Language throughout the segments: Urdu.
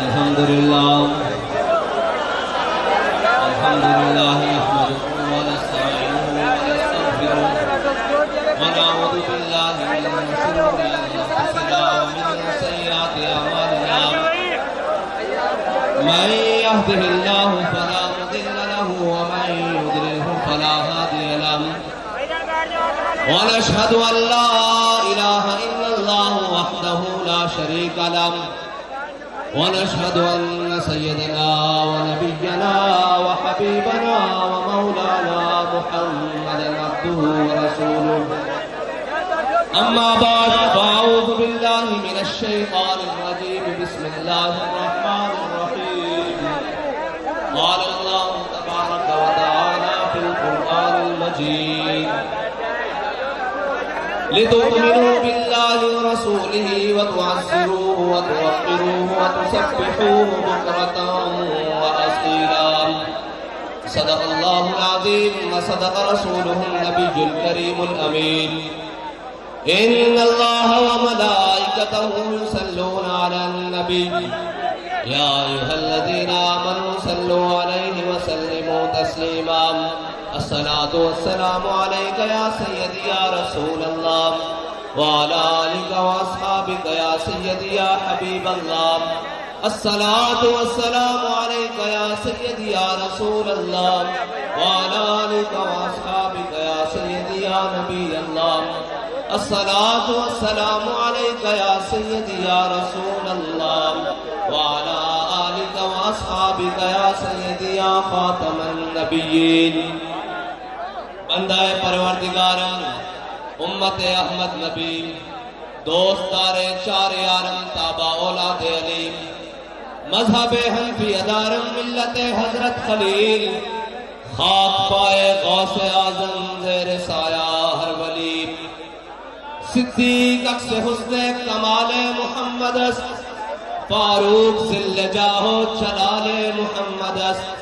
الحمدللہ نحمده ونستعینه ونستغفره ونعوذ باللہ من شرور انفسنا ومن سیئات اعمالنا من يهده الله فلا مضل له ومن يضلله فلا هادي له ونشهد ان لا اله الا الله وحده لا شريك له ونشهد أن سيدنا ونبينا وحبيبنا ومولانا محمدا عبده ورسوله أما بعد فأعوذ بالله من الشيطان الرجيم بسم الله الرحمن الرحيم قال الله تبارك وتعالى في القرآن المجيد لتؤمنوا بالله ورسوله وتعزروه وتوقروه وتسبحوه بكرة وأصيلا صدق الله العظيم وصدق رسوله النبي الكريم الأمين إن الله وملائكته يصلون على النبي يا أيها الذين آمنوا صلوا عليه وسلموا تسليما الصلاة والسلام عليك يا سيدي يا رسول الله وعلى آلك وأصحابك يا سيدي يا حبيب الله الصلاة والسلام عليك يا سيدي يا رسول الله وعلى آلك وأصحابك يا سيدي يا نبي الله الصلاة والسلام عليك يا سيدي يا رسول الله وعلى آلك وأصحابك يا سيدي يا خاتم النبيين بندہ پروردگارم امت احمد نبی دوستار چار یارم تابع اولاد علی مذہب حنفی ادارم ملت حضرت خلیل خاک پائے غوث اعظم زیر سایہ ہر ولی صدیق عکس حسن کمال محمد است فاروق ذل جاہ و جلال محمد است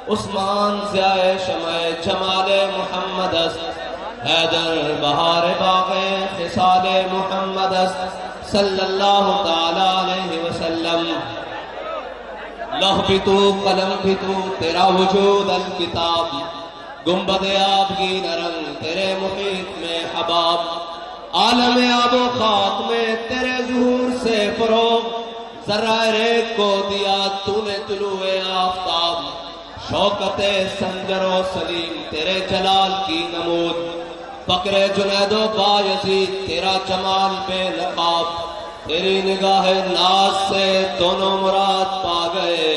عثمان ضیاء شمع جمال محمد است حیدر بہار باغ خصال محمد است صلی اللہ تعالی علیہ وسلم لوح بھی تو قلم بھی تو تیرا وجود الکتاب گنبد آبگی نرنگ تیرے محیط میں حباب عالم آب و خاک میں تیرے ظہور سے فروغ ذرہ ریگ کو دیا تو نے طلوع آفتاب شوکت سنجر و سلیم تیرے جلال کی نمود فقر جنید و بایزید تیرا جمال بے نقاب تیری نگاہ ناز سے دونوں مراد پا گئے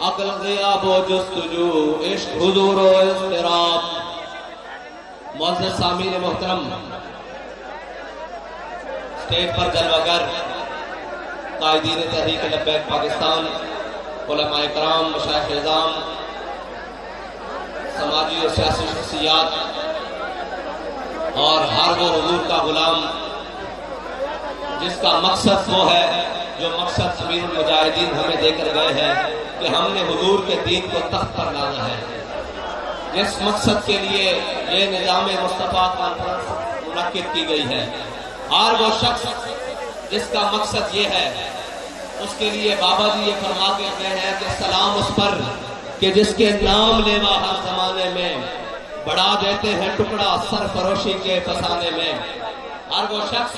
عقل غیاب و جستجو عشق حضور و اضطراب معزز سامعین محترم اسٹیج پر جلوہ گر قائدین تحریک لبیک پاکستان علماء کرام مشایخ اعظام سماجی اور سیاسی شخصیات اور ہر وہ حضور کا غلام جس کا مقصد وہ ہے جو مقصد امیر المجاہدین ہمیں دے کر گئے ہیں کہ ہم نے حضور کے دین کو تخت پر لانا ہے جس مقصد کے لیے یہ نظام مصطفیٰ کانفرنس منعقد کی گئی ہے ہر وہ شخص جس کا مقصد یہ ہے اس کے لیے بابا جی یہ فرما کے گئے ہیں کہ سلام اس پر کہ جس کے نام لیوا ہر زمانے میں بڑھا دیتے ہیں ٹکڑا سرفروشی کے فسانے میں ہر وہ شخص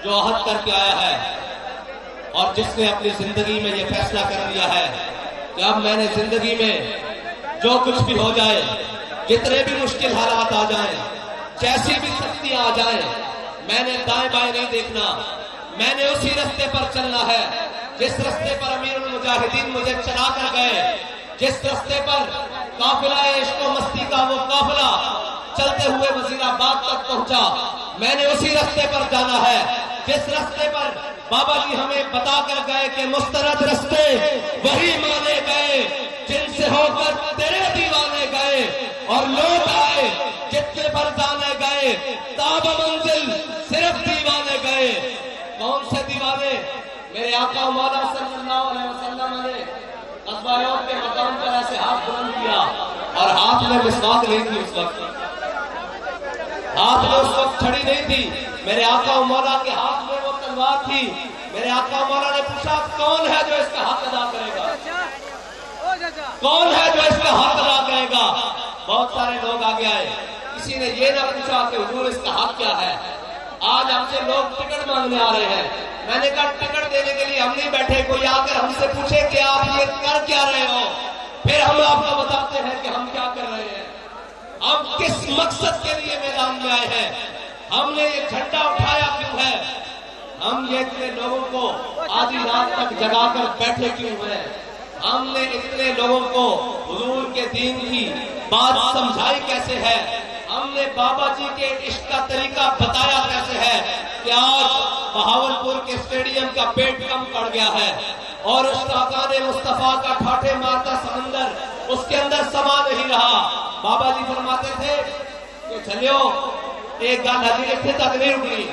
جو عہد کر کے آیا ہے اور جس نے اپنی زندگی میں یہ فیصلہ کر لیا ہے کہ اب میں نے زندگی میں جو کچھ بھی ہو جائے جتنے بھی مشکل حالات آ جائیں جیسی بھی سختیاں آ جائیں میں نے دائیں بائیں نہیں دیکھنا میں نے اسی رستے پر چلنا ہے جس رستے پر امیر المجاہدین مجھے چلا کر گئے جس رستے پر قافلہ عشق و مستی کا وہ قافلہ چلتے ہوئے وزیر آباد تک پہنچا میں نے اسی رستے پر جانا ہے جس رستے پر بابا جی ہمیں بتا کر گئے کہ مسترد رستے وہی مانے گئے جن سے ہو کر تیرے دیوانے گئے، اور لوٹ آئے جتنے پر جانے گئے، تاب منزل صرف دیوانے گئے۔ کون سے دیوانے؟ میرے آقا مولا صلی اللہ علیہ وسلم نے غزوہ احد کے مقام پر ایسے ہاتھ بلند کیا، اور ہاتھ میں مسواک نہیں تھی اس وقت، ہاتھ میں اس وقت چھڑی نہیں تھی، میرے آقا مولا کے ہاتھ میں وہ تلوار تھی۔ میرے آقا مولا نے پوچھا کون ہے جو اس کا حق ادا کرے گا، کون ہے جو اس کا حق ادا کرے گا؟ بہت سارے لوگ آگے آئے، کسی نے یہ نہ پوچھا کہ حضور اس کا حق کیا ہے۔ آج ہم سے لوگ ٹکٹ مانگنے آ رہے ہیں، میں نے کہا ٹکٹ دینے کے لیے ہم نہیں بیٹھے، کوئی آ کر ہم سے پوچھے کہ آپ یہ کر کیا رہے ہو، پھر ہم آپ کو بتاتے ہیں کہ ہم کیا کر رہے ہیں، ہم کس مقصد کے لیے میدان میں آئے ہیں، ہم نے یہ جھنڈا اٹھایا کیوں ہے، ہم یہ اتنے لوگوں کو آدھی رات تک جگا کر بیٹھے کیوں ہیں، ہم نے اتنے لوگوں کو حضور کے دین کی بات سمجھائی کیسے ہے، ہم نے بابا جی کے عشق کا طریقہ بتایا کیسے ہے کہ آج بہاولپور کے اسٹیڈیم کا پیٹ کم پڑ گیا ہے، اور اشتاقان مصطفیٰ کا ٹھاٹھے مارتا سمندر اس کے اندر سما نہیں رہا۔ بابا جی فرماتے تھے کہ چلیو ایک گل ہجی اتنے تک نہیں رکنی،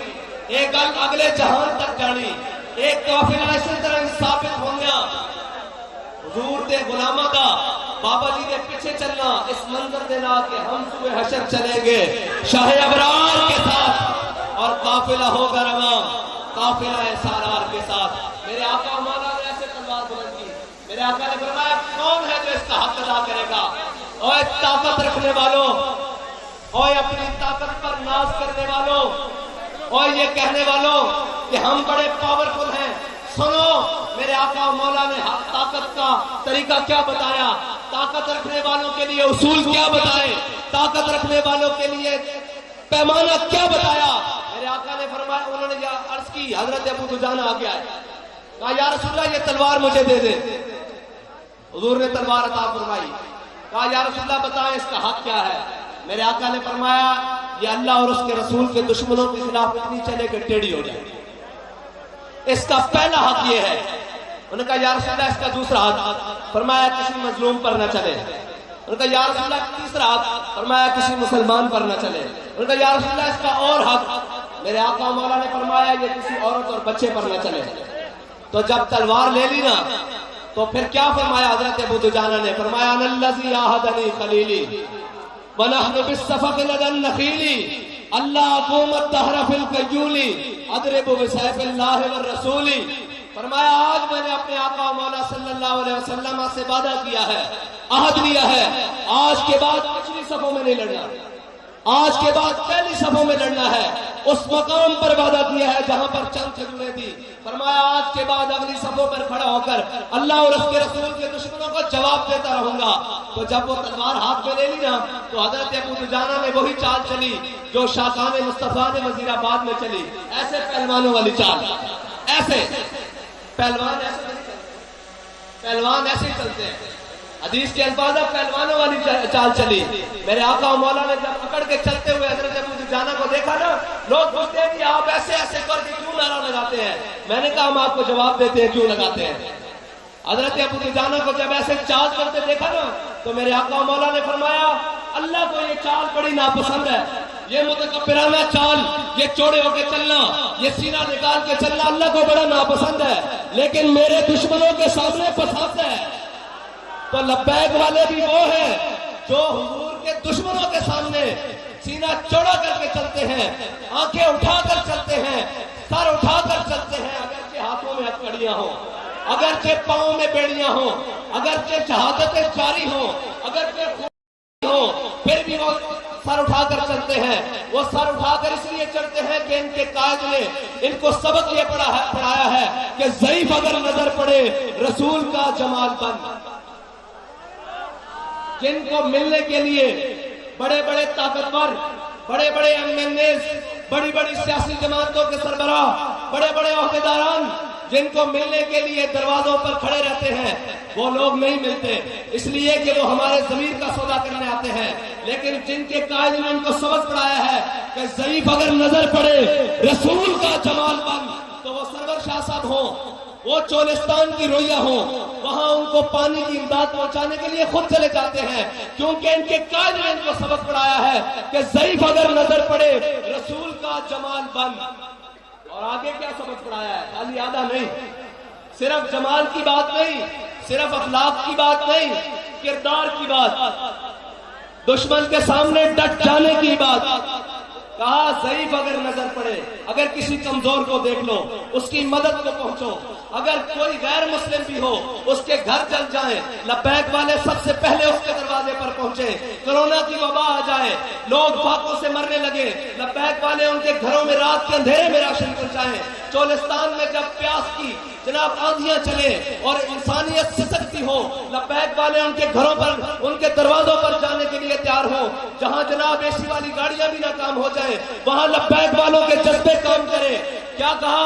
ایک گل اگلے جہان تک جانی، ایک قافلہ اسی طرح ثابت ہو گیا حضور دے غلامہ دا بابا جی دے پیچھے چلنا، اس منظر دینا کہ ہم سوئے حشر چلیں گے شاہ ابرار کے ساتھ، اور قافلہ ہوگا رواں قافلہ سارار کے ساتھ۔ میرے آقا مولا نے ایسے تلوار بلند کی، میرے آقا نے فرمایا کون ہے جو اس کا حق ادا کرے گا؟ اوے طاقت رکھنے والوں، اوے اپنی طاقت پر ناز کرنے والوں، اوے یہ کہنے والوں کہ ہم بڑے پاورفل ہیں، سنو میرے آقا مولا نے طاقت کا طریقہ کیا بتایا، طاقت رکھنے والوں کے لیے اصول کیا بتائے، طاقت رکھنے والوں کے لیے پیمانہ کیا بتایا۔ میرے آقا نے فرمایا، انہوں نے عرض کی، حضرت ابو دجانہ آ گیا ہے، کہا یا رسول اللہ یہ تلوار مجھے دے دے، حضور نے تلوار عطا فرمائی، کہا یا رسول اللہ بتائیں اس کا حق کیا ہے۔ میرے آقا نے فرمایا یہ اللہ اور اس کے رسول کے دشمنوں کے خلاف اتنی چلے کہ ٹیڑھی ہو جائے، اس کا پہلا حق یہ ہے۔ انہوں نے کہا یا رسول اللہ اس کا دوسرا حق، فرمایا کسی مظلوم پر نہ چلے۔ انہوں نے کہا یا رسول اللہ تیسرا حق، فرمایا کسی مسلمان پر نہ چلے۔ انہوں نے کہا یا رسول اللہ اس کا اور حق، میرے آقا مولا نے فرمایا یہ کسی عورت اور بچے پر نہ چلے۔ تو جب تلوار لے لی نا تو پھر کیا فرمایا حضرت ابو دجانہ نے؟ فرمایا ان الذی عاہدنی خلیلی ونحن بالصفق لدى النخیل اللہ اقوم الدہر فی القیول اضرب بسیف اللہ والرسول۔ فرمایا آج میں نے اپنے آقا مولا صلی اللہ علیہ وسلم سے وعدہ کیا ہے، عہد لیا ہے، آج کے بعد پچھلی صفوں میں نہیں لڑنا، آج کے بعد پہلی صفوں میں لڑنا ہے۔ اس مقام پر وعدہ کیا ہے جہاں پر چند کھجوریں تھی، فرمایا آج کے بعد اگلی صفوں پر کھڑا ہو کر اللہ اور اس کے رسول کے دشمنوں کو جواب دیتا رہوں گا۔ تو جب وہ تلوار ہاتھ میں لے لی نا تو حضرت ابو دجانہ نے وہی چال چلی جو شاقان مصطفیٰ نے وزیر آباد میں چلی، ایسے پہلوانوں والی چال، ایسے پہلوان ایسے نہیں چلتے، پہلوان ایسے ہی چلتے ہیں، حدیث کے الفاظ پہلوانوں والی چال چلی۔ میرے آقا مولا نے جب پکڑ کے چلتے ہوئے حضرت ابو دجانہ کو دیکھا نا، لوگ پوچھتے ہیں کہ آپ ایسے ایسے کر کے کیوں نعرہ لگاتے ہیں؟ میں نے کہا ہم آپ کو جواب دیتے ہیں کیوں لگاتے ہیں۔ حضرت ابو دجانہ کو جب ایسے چال کرتے دیکھا نا تو میرے آقا مولا نے فرمایا اللہ کو یہ چال بڑی ناپسند ہے، یہ متکبرانہ چال، یہ چوڑے ہو کے چلنا، یہ سینہ نکال کے چلنا اللہ کو بڑا ناپسند ہے، لیکن میرے دشمنوں کے سامنے پسند ہے۔ تو لبیک والے بھی وہ ہیں جو حضور کے دشمنوں کے سامنے سینہ چوڑا کر کے چلتے ہیں، آنکھیں اٹھا کر چلتے ہیں، سر اٹھا کر چلتے ہیں، اگرچہ ہاتھوں میں ہتھکڑیاں ہوں، اگرچہ پاؤں میں بیڑیاں ہوں، اگرچہ شہادتیں جاری ہوں، اگرچہ خون ہوں، پھر بھی وہ سر اٹھا کر چلتے ہیں۔ وہ سر اٹھا کر اس لیے چلتے ہیں کہ ان کے قائد نے ان کو سبق یہ پڑھایا ہے کہ ضعیف اگر نظر پڑے رسول کا جمال بند، جن کو ملنے کے لیے بڑے بڑے طاقتور، بڑے بڑے ایم این ایز، بڑی بڑی سیاسی جماعتوں کے سربراہ، بڑے بڑے عہدیداران جن کو ملنے کے لیے دروازوں پر کھڑے رہتے ہیں وہ لوگ نہیں ملتے، اس لیے کہ وہ ہمارے ضمیر کا سودا کرنے آتے ہیں، لیکن جن کے قائد نے ان کو سبق پڑھایا ہے کہ ضعیف اگر نظر پڑے رسول کا جمال بن، تو وہ سرور شاہ صاحب ہوں، وہ چولستان کی رویا ہوں، وہاں ان کو پانی کی امداد پہنچانے کے لیے خود چلے جاتے ہیں، کیونکہ ان کے قائد نے ان کو سبق پڑھایا ہے کہ ضعیف اگر نظر پڑے رسول کا جمال بن۔ اور آگے کیا سبق پڑھایا ہے؟ خالی آدھا نہیں، صرف جمال کی بات نہیں، صرف اخلاق کی بات نہیں، کردار کی بات، دشمن کے سامنے ڈٹ جانے کی بات۔ کہا ضعیف اگر نظر پڑے، اگر کسی کمزور کو دیکھ لو، اس کی مدد کو پہنچو، اگر کوئی غیر مسلم بھی ہو اس کے گھر جل جائیں، لبیک والے سب سے پہلے اس کے دروازے پر پہنچے، کرونا کی وبا آ جائے، لوگ فاقوں سے مرنے لگے، لبیک والے ان کے گھروں میں رات کے اندھیرے میں راشن پہنچائیں، چولستان میں جب پیاس کی جناب آندھیاں چلے اور انسانیت سسکتی ہو، لبیک والے ان کے گھروں پر، ان کے دروازوں پر جانے کے لیے تیار ہو، جہاں جناب اے سی والی گاڑیاں بھی ناکام ہو جائیں وہاں لبیک والوں کے جذبے کام کرے۔ کیا کہا؟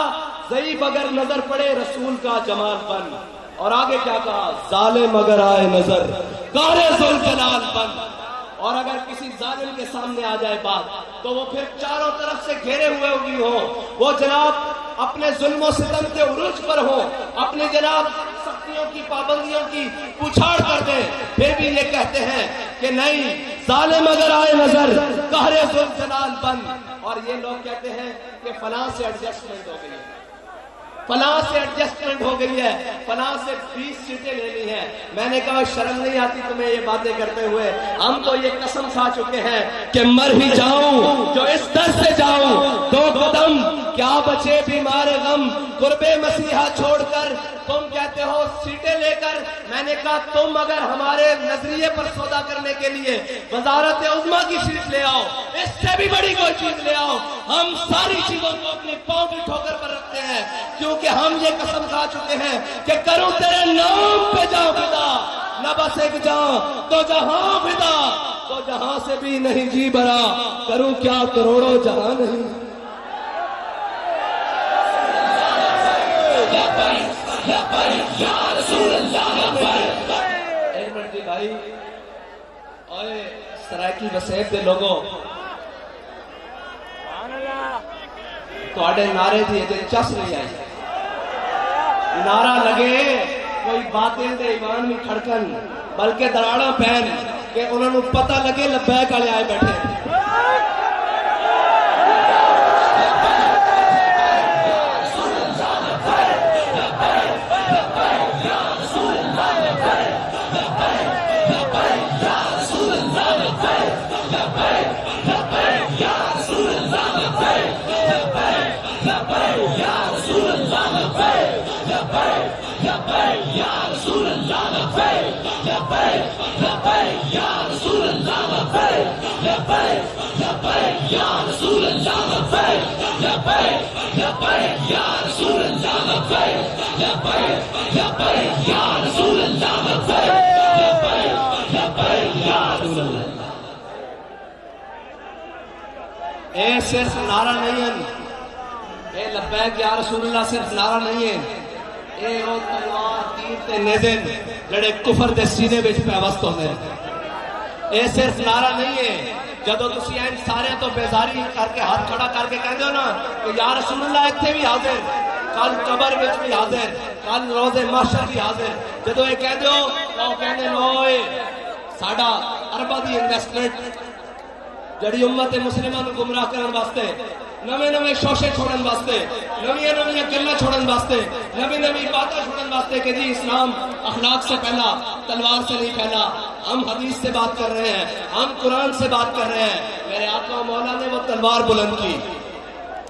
ضعیف اگر نظر پڑے رسول کا جمال بن، اور آگے کیا کہا؟ ظالم اگر آئے نظر کارے ذوالجلال بن۔ اور اگر کسی ظالم کے سامنے آ جائے بات تو وہ پھر چاروں طرف سے گھیرے ہوئے ہوگی ہو، وہ جناب اپنے ظلم و ستم کے عروج پر ہو، اپنی جناب سختیوں کی پابندیوں کی پچھاڑ کر دیں، پھر بھی یہ کہتے ہیں کہ نہیں، ظالم اگر آئے نظر قہر ذوالجلال بن۔ اور یہ لوگ کہتے ہیں کہ فلاں سے ایڈجسٹمنٹ ہو گئی ہے، فلاں سے ایڈجسٹمنٹ ہو گئی ہے، فلاں سے 20 سیٹیں لینی ہیں۔ میں نے کہا شرم نہیں آتی تمہیں یہ باتیں کرتے ہوئے؟ ہم تو یہ قسم کھا چکے ہیں کہ مر ہی جاؤں جو اس در سے جاؤں، 2 قدم کیا بچے بیمار غم، قرب مسیحا چھوڑ کر تم کہتے ہو سیٹیں لے کر۔ میں نے کہا تم اگر ہمارے نظریے پر سودا کرنے کے لیے وزارت عظمیٰ کی سیٹ لے آؤ، اس سے بھی بڑی کوئی چیز لے آؤ، ہم ساری چیزوں کو اپنے پاؤں کی ٹھوکر پر رکھتے ہیں، کیونکہ ہم یہ قسم کھا چکے ہیں کہ کروں تیرے نام پہ جاؤ فدا، نہ بس ایک جاؤ تو جہاں فدا، تو جہاں سے بھی نہیں جی بھرا، کروں کیا کروڑوں جہاں نہیں۔ ایک منٹ جی بھائی، اوے سرائکی وسیب دے لوگوں، تواڈے نعرے دی دلچس نہیں آئی، نعرہ لگے کوئی باتیں دے ایمان میں کھڑکن، بلکہ دراڑا پہن کہ انہوں نے پتہ لگے لبیک والے آئے بیٹھے۔ اے صرف نعرہ نہیں ہے، اے لبیک یا رسول اللہ صرف نعرہ نہیں ہے، اے او تلوار تیر تے نیزے جڑے کفر دے سینے وچ پیوست ہوندے ہیں۔ اے صرف نعرہ نہیں ہے، جدو تسی این سارے تو بیزاری کر کے ہاتھ کھڑا کر کے کہندے ہو نا کہ یا رسول اللہ اتنے بھی حاضر، کل قبر وچ بھی حاضر، کل روز محشر بھی حاضر، جدو یہ کہندے ہو تو کہندے نوئے ساڈا ارباں دی انویسٹمنٹ جڑی امت مسلمہ نو گمراہ کرن واسطے، نویں نویں شوشے چھوڑن واسطے، نویں نویں گلاں چھوڑن واسطے، نویں نویں باتیں چھوڑن واسطے کہ جی اسلام اخلاق سے پہلا، تلوار سے نہیں پہلا، ہم حدیث سے بات کر رہے ہیں، ہم قرآن سے بات کر رہے ہیں۔ میرے آقا و مولا نے وہ تلوار بلند کی،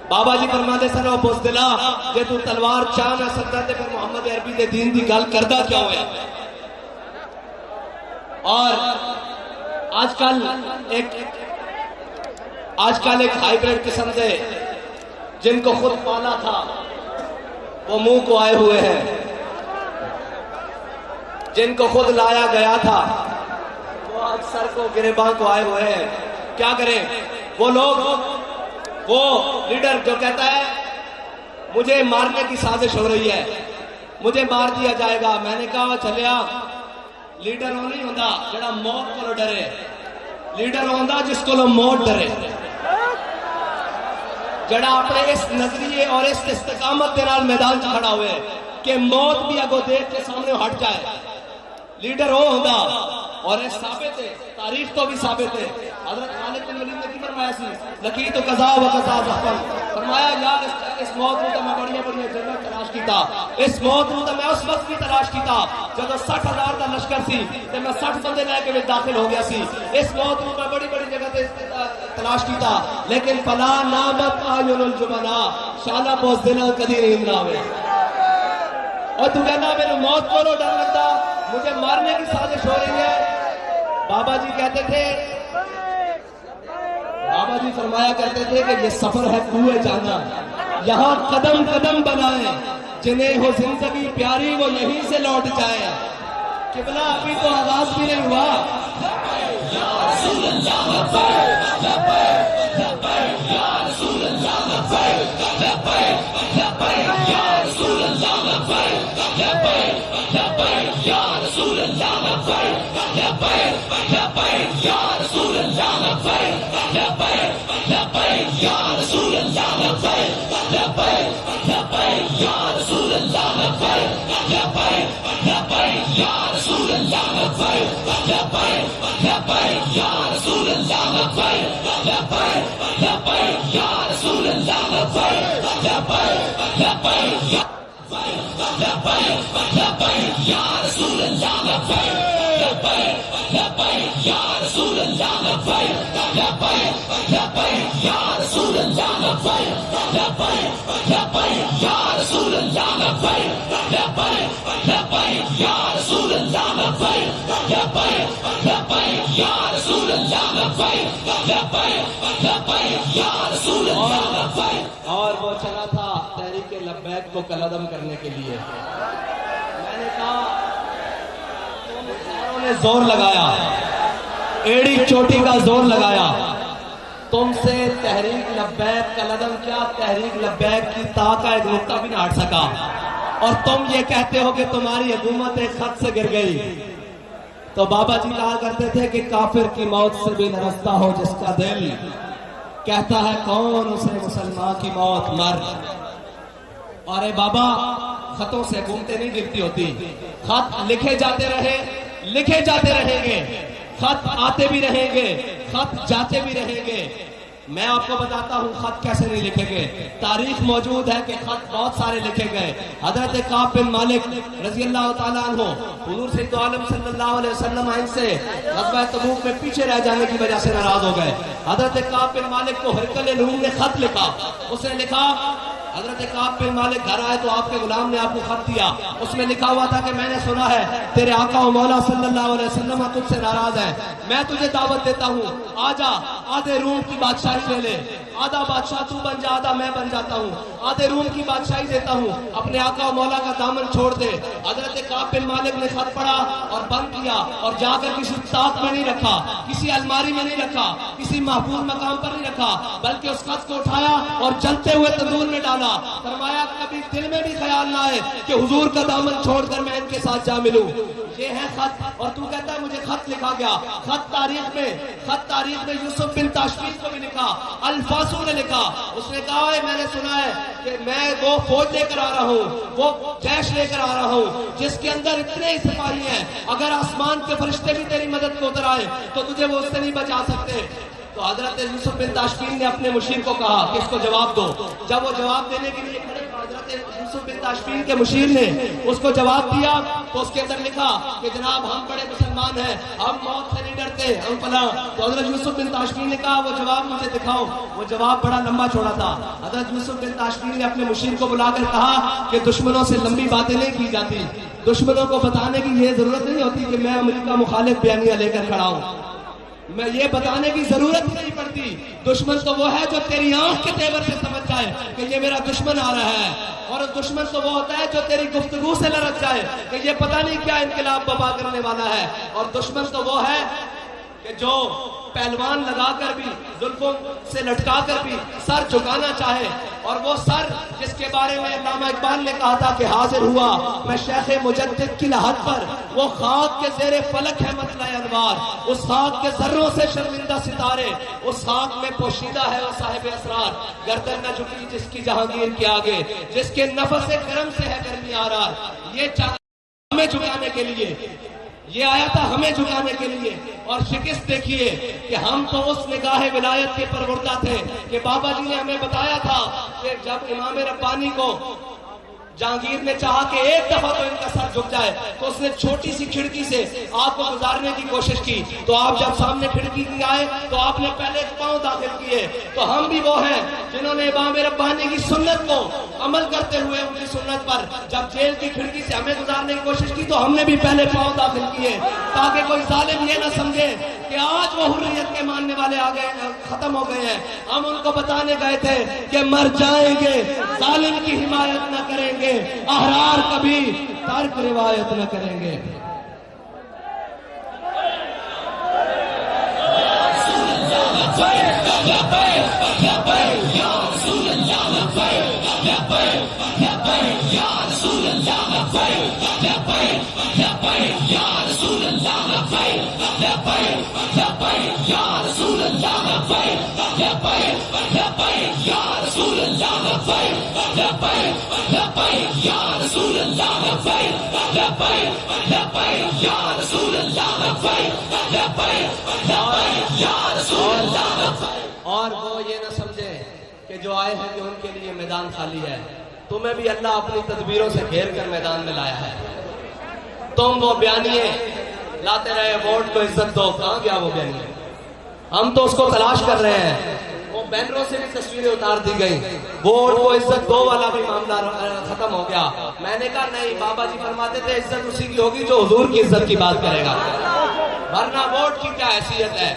بابا جی فرماتے سن او بزدلا جے تو تلوار چاہ نہ سکتا تے پھر محمد عربی دے دین دی گل کردا کیا ہویا؟ اور آج کل ایک ہائیبریڈ قسم دے جن کو خود پالا تھا وہ منہ کو آئے ہوئے ہیں، جن کو خود لایا گیا تھا وہ آج سر کو گریباں کو آئے ہوئے ہیں۔ کیا کریں وہ لوگ، وہ لیڈر جو کہتا ہے مجھے مارنے کی سازش ہو رہی ہے، مجھے مار دیا جائے گا۔ میں نے کہا چلیا لیڈر وہ نہیں ہوتا جڑا موت کو ڈرے، لیڈر ہوتا جس کو موت ڈرے، جڑا اپنے اس نظریے اور اس استقامت کے نال میدان چ کھڑا ہوئے کہ موت بھی اگو دیکھ کے سامنے ہٹ جائے، لیڈر وہ ہوتا۔ اور یہ ثابت ہے، تاریخ تو بھی ثابت ہے۔ حضرت خالد بن ولید نے کی فرمایا سی لقیت قضا و قضا زحفن، فرمایا یار اس موت کو تو میں بڑی جگہ تلاش کیتا، اس موت کو تو میں اس وقت بھی تلاش کیتا جب 60,000 کا لشکر سی تے میں 60 بندے لے کے داخل ہو گیا سی، اس موت کو میں بڑی جگہ تے تلاش کیتا، لیکن فلا نامت اعین الجبنا، شالا بوزدل کدی نیند نہ آوے۔ اور تو کہنا میرے موت کو ڈر لگتا، مجھے مارنے کی سازش ہو رہی ہے۔ بابا جی کہتے تھے، بابا جی فرمایا کرتے تھے کہ یہ سفر ہے کوئے جانا، یہاں قدم قدم بنائیں، جنہیں ہو زندگی پیاری وہ یہیں سے لوٹ جائے۔ قبلہ ابھی تو آغاز بھی نہیں ہوا۔ یا رسول اللہ لبیک لبیک لبیک، یا رسول اللہ لبیک لبیک لبیک، یا رسول اللہ لبیک لبیک لبیک، یا رسول اللہ لبیک لبیک لبیک، یا رسول اللہ لبیک لبیک لبیک، یا رسول اللہ لبیک لبیک لبیک، یا رسول اللہ لبیک لبیک لبیک، یا رسول اللہ لبیک لبیک لبیک، یا رسول اللہ لبیک لبیک لبیک، یا رسول اللہ لبیک لبیک لبیک، لبیک لبیک، یا رسول اللہ لبیک لبیک لبیک، یا رسول اللہ لبیک لبیک لبیک، یا رسول اللہ لبیک لبیک لبیک، یا رسول اللہ لبیک لبیک لبیک، یا رسول اللہ لبیک لبیک لبیک، یا رسول اللہ لبیک لبیک لبیک، یا رسول اللہ لبیک۔ اور وہ چلا تھا تحریک لبیک کو کلعدم کرنے کے لیے۔ میں نے کہا تم نے زور لگایا، ایڑی چوٹی کا زور لگایا، تم سے تحریک لبیک کلعدم کیا تحریک لبیک کی تا کا ایک نقطہ بھی نہ ہٹ سکا، اور تم یہ کہتے ہو کہ تمہاری حکومت ایک خط سے گر گئی۔ تو بابا جی کہا کرتے تھے کہ کافر کی موت سے بھی نرستا ہو جس کا دل، کہتا ہے کون اسے مسلمان کی موت مر۔ اور اے بابا خطوں سے حکومتیں نہیں گرتی ہوتی، خط لکھے جاتے رہے، لکھے جاتے رہیں گے، خط آتے بھی رہیں گے، خط جاتے بھی رہیں گے۔ میں آپ کو بتاتا ہوں خط کیسے نہیں لکھے گئے۔ تاریخ موجود ہے کہ خط بہت سارے لکھے گئے۔ حضرت کعب بن مالک رضی اللہ تعالیٰ عنہ حضور سید عالم صلی اللہ علیہ وسلم ان سے غزوہ تبوک میں پیچھے رہ جانے کی وجہ سے ناراض ہو گئے۔ حضرت کعب بن مالک کو ہرقل روم نے خط لکھا، اس نے لکھا حضرت کعب بن مالک گھر آئے تو آپ کے غلام نے آپ کو خط دیا، اس میں لکھا ہوا تھا کہ میں نے سنا ہے تیرے آقا و مولا صلی اللہ علیہ وسلم تجھ سے ناراض ہے، میں تجھے دعوت دیتا ہوں آجا آدھے روم کی بادشاہی لے لے، آدھا بادشاہ تو بن جا آدھا میں بن جاتا ہوں، آدھے روم کی بادشاہی دیتا ہوں، اپنے آقا و مولا کا دامن چھوڑ دے۔ حضرت کعب بن مالک نے خط پڑھا اور بند کیا، اور جا کر کسی طاق میں نہیں رکھا، کسی الماری میں نہیں رکھا، کسی محفوظ مقام پر نہیں رکھا، بلکہ اس خط کو اٹھایا اور جلتے ہوئے تندور میں ڈالا۔ فرمایا کبھی دل میں بھی خیال نہ آئے کہ حضور کا دامن چھوڑ کر میں ان کے ساتھ جا ملوں۔ یہ ہے خط، اور تو کہتا ہے مجھے خط لکھا گیا۔ خط تاریخ میں یوسف بن تاشفین کو بھی لکھا، الفاسو نے لکھا، اس نے کہا ہے میں نے سنا ہے کہ میں وہ فوج لے کر آ رہا ہوں، وہ جیش لے کر آ رہا ہوں جس کے اندر اتنے سپاہی ہیں، اگر آسمان کے فرشتے بھی تیری مدد کو اتر آئے تو تجھے وہ اس سے نہیں بچا سکتے۔ تو حضرت یوسف بن تاشفین نے اپنے مشیر کو کہا کہ اس کو جواب دو۔ جب وہ جواب دینے کے لیے کھڑے، حضرت یوسف بن تاشفین کے مشیر نے اس کو جواب دیا تو اس کے اندر لکھا کہ جناب ہم بڑے مسلمان ہیں، ہم موت سے نہیں ڈرتے، ہم فلاں۔ تو حضرت یوسف بن تاشفین نے کہا وہ جواب مجھے دکھاؤ۔ وہ جواب بڑا لمبا چوڑا تھا۔ حضرت یوسف بن تاشفین نے اپنے مشیر کو بلا کر کہا کہ دشمنوں سے لمبی باتیں نہیں کی جاتی، دشمنوں کو بتانے کی یہ ضرورت نہیں ہوتی کہ میں امریکہ مخالف بیانیہ لے کر کھڑا ہوں، میں یہ بتانے کی ضرورت نہیں پڑتی۔ دشمن تو وہ ہے جو تیری آنکھ کے تیور سے سمجھ جائے کہ یہ میرا دشمن آ رہا ہے، اور دشمن تو وہ ہوتا ہے جو تیری گفتگو سے لڑک جائے کہ یہ پتہ نہیں کیا انقلاب بابا کرنے والا ہے، اور دشمن تو وہ ہے کہ جو پہلوان لگا کر بھی، زلفوں سے لٹکا کر بھی سر جھکانا چاہے، اور وہ سر جس کے بارے میں علامہ اقبال نے کہا تھا کہ حاضر ہوا میں شیخ مجدد کی لحد پر، وہ خاک کے زیر فلک ہے مطلع انوار، اس خاک کے ذروں سے شرمندہ ستارے، اس خاک میں پوشیدہ ہے وہ صاحب اسرار، گردن نہ جھکی جس کی جہانگیر کے آگے، جس کے نفس کرم سے ہے گرمی آرار۔ یہ چاہتا ہمیں جھکانے کے لیے، یہ آیا تھا ہمیں جھکانے کے لیے، اور شکست دیکھیے کہ ہم تو اس نگاہ ولایت کے پروردہ تھے کہ بابا جی نے ہمیں بتایا تھا کہ جب امام ربانی کو جہانگیر نے چاہا کہ ایک دفعہ تو ان کا سر جھک جائے، تو اس نے چھوٹی سی کھڑکی سے آپ کو گزارنے کی کوشش کی، تو آپ جب سامنے کھڑکی کی آئے تو آپ نے پہلے پاؤں داخل کیے۔ تو ہم بھی وہ ہیں جنہوں نے امام ربانی کی سنت کو عمل کرتے ہوئے ان کی سنت پر جب جیل کی کھڑکی سے ہمیں گزارنے کی کوشش کی تو ہم نے بھی پہلے پاؤں داخل کیے، تاکہ کوئی ظالم یہ نہ سمجھے کہ آج وہ حریت کے ماننے والے آ گئے، ختم ہو گئے ہیں۔ ہم ان کو بتانے گئے تھے کہ مر جائیں گے، ظالم کی حمایت نہ کریں گے، احرار کبھی ترک روایت نہ کریں گے۔ اور وہ یہ نہ سمجھے کہ جو آئے ہیں کہ ان کے لیے میدان خالی ہے، تمہیں بھی اللہ اپنی تدبیروں سے گھیر کر میدان میں لایا ہے۔ تم وہ بیانیے لاتے رہے ووٹ کو عزت دو، کہاں گیا وہ بیانیے؟ ہم تو اس کو تلاش کر رہے ہیں۔ وہ بینروں سے بھی تصویریں اتار دی گئی، ووٹ کو عزت دو والا بھی معاملہ ختم ہو گیا۔ میں نے کہا نہیں، بابا جی فرماتے تھے عزت اسی کی ہوگی جو حضور کی عزت کی بات کرے گا، ورنہ ووٹ کی کیا حیثیت ہے،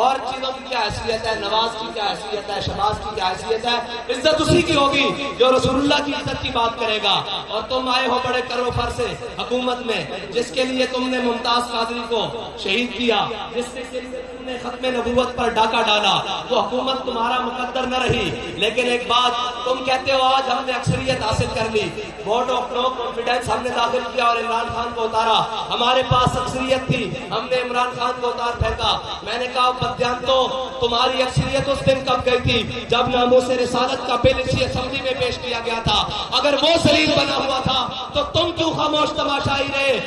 اور چیزوں کی کیا حیثیت ہے، نواز کی کیا حیثیت ہے، شہباز کی کیا حیثیت ہے۔ عزت اسی کی ہوگی جو رسول اللہ کی عزت کی بات کرے گا۔ اور تم آئے ہو بڑے کرو فر سے حکومت میں، جس کے لیے تم نے ممتاز قادری کو شہید کیا، جس کے لیے تم نے ختم نبوت پر ڈاکہ ڈالا، وہ حکومت تمہارا مقدر نہ رہی۔ لیکن ایک بات تم کہتے ہو آج ہم نے اکثریت حاصل کر لی، ووٹ آف نو کانفیڈنس ہم نے داخل کیا اور عمران خان کو اتارا۔ ہمارے پاس اکثریت تھی، ہم نے عمران خان کو اتار پھینکا۔ میں نے کہا بدیانتو، تمہاری اکثریت اس دن کب گئی تھی جب ناموس رسالت کا بل اسی اسمبلی میں پیش کیا گیا تھا۔ اگر وہ ذلیل بنا ہوا تھا تو تم کیوں خاموش تماشائی رہے؟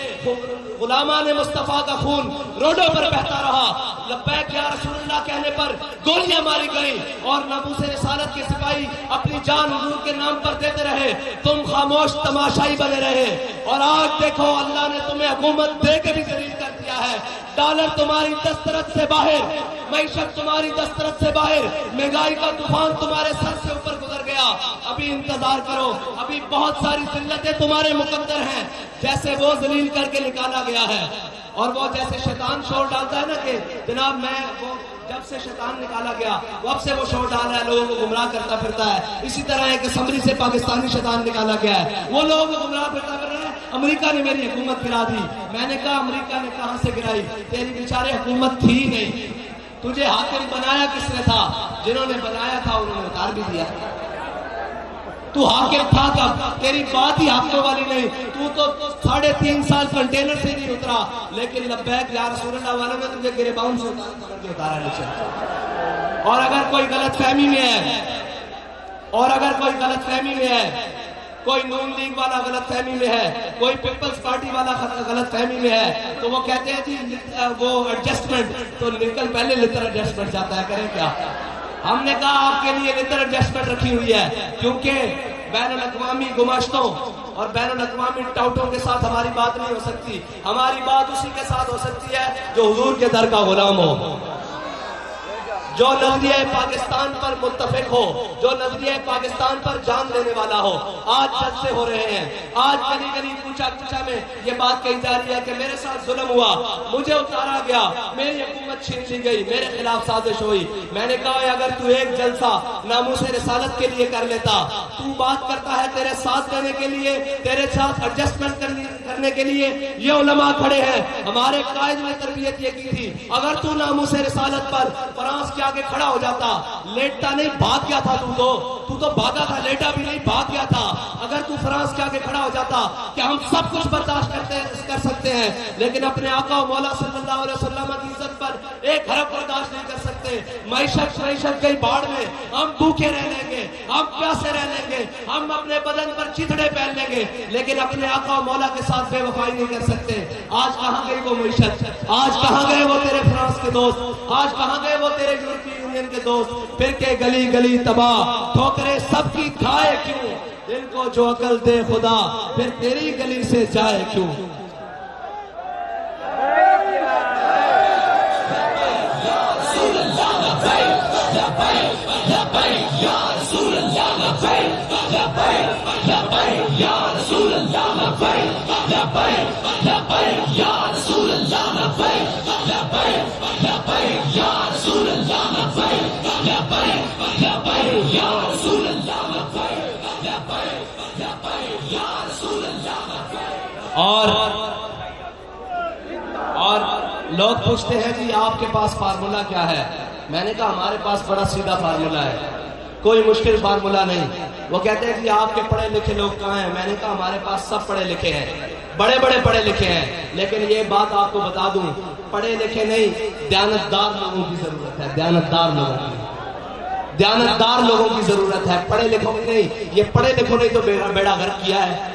غلامان مصطفیٰ کا خون روڈوں پر بہتا رہا، لبیک یا رسول اللہ کہنے پر گولیاں ماری گئی، اور ناموس رسالت کے سپاہی اپنی جان حضور کے نام پر دیتے رہے، تم خاموش تماشائی بنے رہے۔ اور آج دیکھو اللہ نے تمہیں حکومت دے کے بھی ذلیل کر دیا ہے۔ ڈالر تمہاری دسترس سے باہر، معیشت تمہاری دسترس سے باہر، مہنگائی کا طوفان تمہارے سر سے اوپر گزر گیا۔ ابھی انتظار کرو، ابھی بہت ساری ذلتیں تمہارے مقدر ہیں، جیسے وہ ذلیل کر کے نکالا گیا ہے۔ اور وہ جیسے شیطان شور ڈالتا ہے نا کہ جناب میں وہ جب سے شیطان نکالا گیا اب سے وہ شور ڈال رہا ہے، لوگوں کو گمراہ کرتا پھرتا ہے، اسی طرح ایک اسمبلی سے پاکستانی شیطان نکالا گیا ہے، وہ لوگوں کو گمراہ پھرتا پھر رہا ہے۔ امریکہ نے میری حکومت گرا دی۔ میں نے کہا امریکہ نے کہاں سے گرائی؟ تیری بیچارے حکومت تھی نہیں، تجھے حاکم بنایا کس نے تھا؟ جنہوں نے بنایا تھا انہوں نے اتار بھی دیا۔ تو حاکم تھا کب؟ تیری بات ہی حاکموں والی نہیں، تو 3.5 سال کنٹینر سے نہیں اترا، لیکن لبیک یا رسول اللہ والوں نے تجھے گریباؤن سے اتارا نیچے۔ اور اگر کوئی غلط فہمی میں ہے، کوئی نون لیگ والا غلط فہمی میں ہے، کوئی پیپلز پارٹی والا غلط فہمی میں ہے، تو وہ کہتے ہیں جی وہ ایڈجسٹمنٹ، تو نکل پہلے لٹر ایڈجسٹمنٹ جاتا ہے، کریں کیا؟ ہم نے کہا آپ کے لیے لٹر ایڈجسٹمنٹ رکھی ہوئی ہے، کیونکہ بین الاقوامی گماشتوں اور بین الاقوامی ٹاؤٹوں کے ساتھ ہماری بات نہیں ہو سکتی۔ ہماری بات اسی کے ساتھ ہو سکتی ہے جو حضور کے در کا غلام ہو، جو نظریہ پاکستان پر متفق ہو، جو نظریہ پاکستان پر جان دینے والا ہو۔ آج جلسے ہو رہے ہیں، آج گلی گلی کوچہ کوچہ میں یہ بات کہی جا رہی ہے کہ میرے ساتھ ظلم ہوا، مجھے اتارا گیا، میری حکومت چھین لی گئی، میرے خلاف سازش ہوئی۔ میں نے کہا اگر تو ایک جلسہ ناموس رسالت کے لیے کر لیتا، تو بات کرتا ہے تیرے ساتھ دینے کے لیے، تیرے ساتھ ایڈجسٹمنٹ کرنے رکھنے کے لیے یہ علماء کھڑے ہیں. ہمارے قائد نے تربیت یہ کی تھی, اگر تو ناموس رسالت پر فرانس کے آگے کھڑا ہو جاتا, لیٹتا نہیں, بھاگ گیا تھا تو بھاگا تھا, لیٹا بھی نہیں, بھاگ گیا تھا. اگر تو فرانس کے آگے کھڑا ہو جاتا کہ ہم سب کچھ برداشت کر سکتے ہیں لیکن اپنے آقا و مولا صلی اللہ علیہ وسلم کی عزت پر ایک حرف برداشت نہیں کر سکتے, معیشت گئی باڑ میں, ہم بھوکے رہ لیں گے, ہم پیاسے رہ لیں گے, ہم اپنے بدن پر چتڑے پہن لیں گے, لیکن اپنے آقا و مولا کے ساتھ بے وفائی نہیں کر سکتے. آج کہاں گئی وہ معیشت, آج کہاں گئے وہ تیرے فرانس کے دوست, آج کہاں گئے وہ تیرے یورپی یونین کے دوست. پھر کے گلی گلی تباہ, ٹھوکریں سب کی کھائے کیوں, دل کو جو عقل دے خدا, پھر تیری گلی سے جائے کیوں. اور لوگ پوچھتے ہیں جی آپ کے پاس فارمولا کیا ہے. میں نے کہا ہمارے پاس بڑا سیدھا فارمولا ہے, کوئی مشکل فارمولا نہیں. وہ کہتے ہیں کہ آپ کے پڑھے لکھے لوگ کہاں ہیں. میں نے کہا ہمارے پاس سب پڑھے لکھے ہیں, بڑے بڑے پڑھے لکھے ہیں, لیکن یہ بات آپ کو بتا دوں, پڑھے لکھے نہیں, دیانتدار لوگوں کی ضرورت ہے. دیانتدار لوگوں کی ضرورت ہے, پڑھے لکھوں کی نہیں. یہ پڑھے لکھوں نے تو بیڑا غرق کیا ہے.